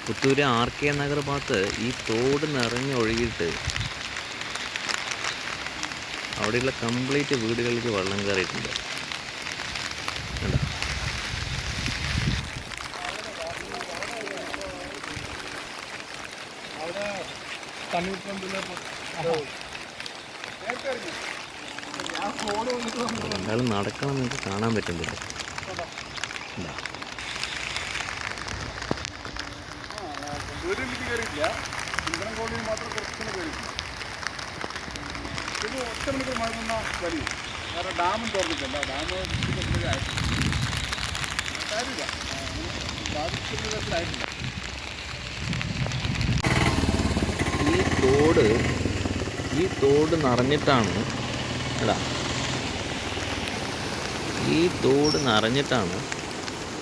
Puthur R K Nagar ഭാഗത്ത് ഈ തോട് നിറഞ്ഞൊഴുകിയിട്ട് അവിടെയുള്ള കംപ്ലീറ്റ് വീടുകളിലേക്ക് വെള്ളം കയറിയിട്ടുണ്ട്. കണ്ടോ? ഒരാൾ നടക്കണം നിങ്ങൾക്ക് കാണാൻ പറ്റുന്നില്ല. എന്താ ഒറ്റ മണിക്കൂർ മഴ നിന്നാൽ വലിയ കാരണം ഡാമും തുറന്നിട്ടില്ല. ഡാം കാര്യമില്ല, ബാധിക്കുന്ന വിധത്തിലായിട്ടില്ല. ഈ തോട് നിറഞ്ഞിട്ടാണ് അല്ല ഈ തോട് നിറഞ്ഞിട്ടാണ്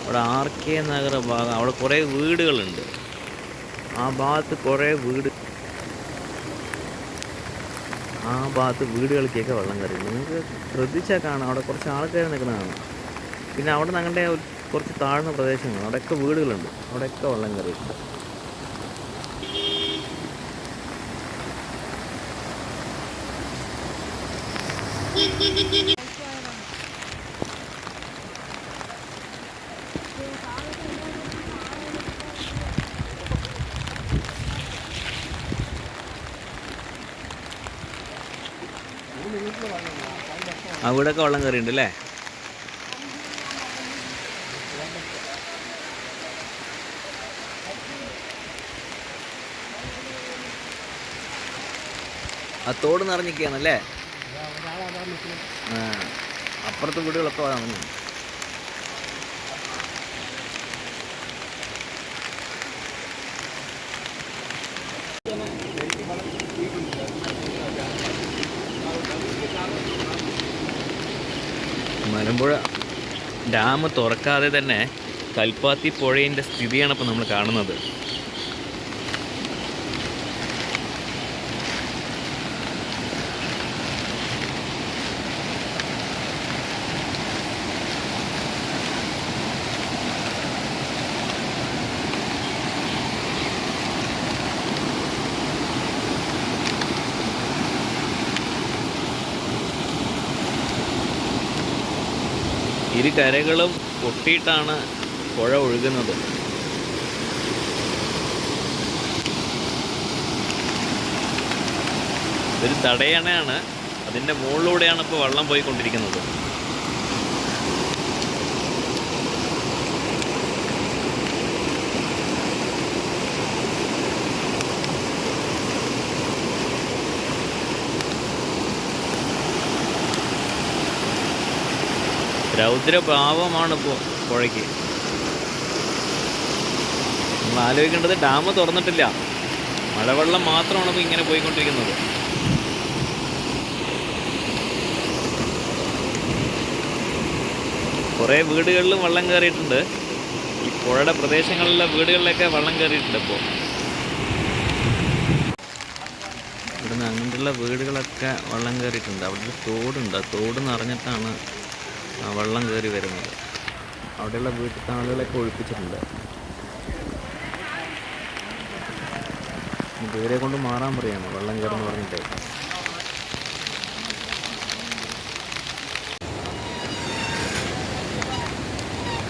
അവിടെ ആർ കെ നഗർ ഭാഗം, അവിടെ കുറേ വീടുകളുണ്ട്. ആ ഭാഗത്ത് കുറേ ആ ഭാഗത്ത് വീടുകളിലേക്കൊക്കെ വെള്ളം കയറി. നിങ്ങൾക്ക് ശ്രദ്ധിച്ചാൽ കാണാം, അവിടെ കുറച്ച് ആൾക്കാർ നിൽക്കുന്നതാണ്. പിന്നെ അവിടെ ഞങ്ങളുടെ കുറച്ച് താഴ്ന്ന പ്രദേശങ്ങൾ, അവിടെയൊക്കെ വീടുകളുണ്ട്, അവിടെയൊക്കെ വെള്ളം കയറിയിട്ടുണ്ട്. അവിടെയൊക്കെ വെള്ളം കയറിയിട്ടുണ്ട് അല്ലേ? ആ തോട് നിറഞ്ഞിരിക്കുകയാണല്ലേ? അപ്പുറത്തെ വീടുകളൊക്കെ വന്നു. മലമ്പുഴ ഡാം തുറക്കാതെ തന്നെ കൽപ്പാത്തി പുഴയിൻ്റെ സ്ഥിതിയാണ് ഇപ്പോൾ നമ്മൾ കാണുന്നത്. ഇരു കരകളും പൊട്ടിയിട്ടാണ് പുഴ ഒഴുകുന്നത്. ഇതൊരു തടയണയാണ്, അതിൻ്റെ മുകളിലൂടെയാണ് ഇപ്പോൾ വെള്ളം പോയിക്കൊണ്ടിരിക്കുന്നത്. രൗദ്രഭാവമാണ് ഇപ്പോൾ പുഴയ്ക്ക്. നമ്മൾ ആലോചിക്കേണ്ടത് ഡാം തുറന്നിട്ടില്ല, മഴവെള്ളം മാത്രമാണ് ഇപ്പോൾ ഇങ്ങനെ പോയിക്കൊണ്ടിരിക്കുന്നത്. കുറേ വീടുകളിലും വെള്ളം കയറിയിട്ടുണ്ട്. ഈ പുഴയുടെ പ്രദേശങ്ങളിലെ വീടുകളിലൊക്കെ വെള്ളം കയറിയിട്ടുണ്ട്. ഇപ്പോൾ ഇവിടുന്ന് അങ്ങോട്ടുള്ള വീടുകളൊക്കെ വെള്ളം കയറിയിട്ടുണ്ട്. അവിടെ ഒരു തോടുണ്ട്, ആ തോട് നിറഞ്ഞിട്ടാണ് വെള്ളം കയറി വരുന്നത്. അവിടെയുള്ള വീട്ടിലത്തെ ആളുകളൊക്കെ ഒഴിപ്പിച്ചിട്ടുണ്ട്. ഇവരെ കൊണ്ട് മാറാൻ പറയാണ്, വെള്ളം കയറുമെന്ന് പറഞ്ഞിട്ട്.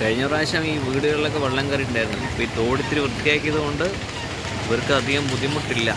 കഴിഞ്ഞ പ്രാവശ്യം ഈ വീടുകളിലൊക്കെ വെള്ളം കയറിയിട്ടുണ്ടായിരുന്നു. ഇപ്പോൾ ഈ തോടിത്തിരി വൃത്തിയാക്കിയത് കൊണ്ട് ഇവർക്ക് അധികം ബുദ്ധിമുട്ടില്ല.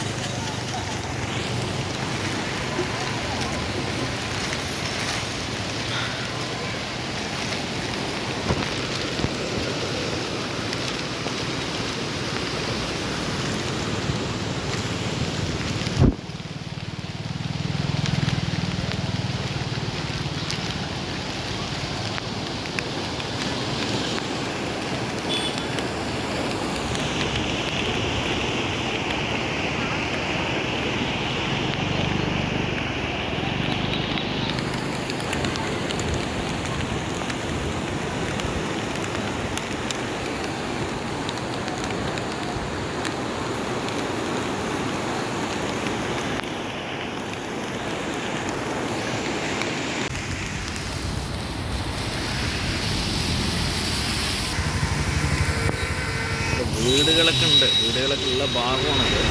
വീടുകളൊക്കെ ഉണ്ട്, വീടുകളൊക്കെ ഉള്ള ഭാഗമാണത്.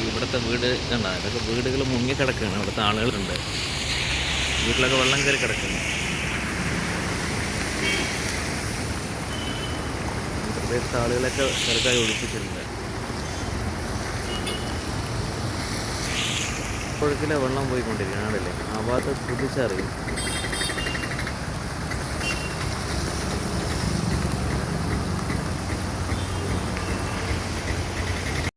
ഇവിടുത്തെ വീട് കണ്ട, ഇതൊക്കെ വീടുകൾ മുങ്ങിക്കിടക്കുകയാണ്. ഇവിടുത്തെ ആളുകളുണ്ട്, വീട്ടിലൊക്കെ വെള്ളം കയറി കിടക്കുന്നു. പ്രദേശത്തെ ആളുകളൊക്കെ സർക്കാർ ഒഴിപ്പിച്ചിട്ടുണ്ട്. പുഴക്കിലെ വെള്ളം പോയിക്കൊണ്ടിരിക്കുകയാണ്. ആടല്ലേ ആ ഭാഗത്ത് ശ്രദ്ധിച്ചറിയും.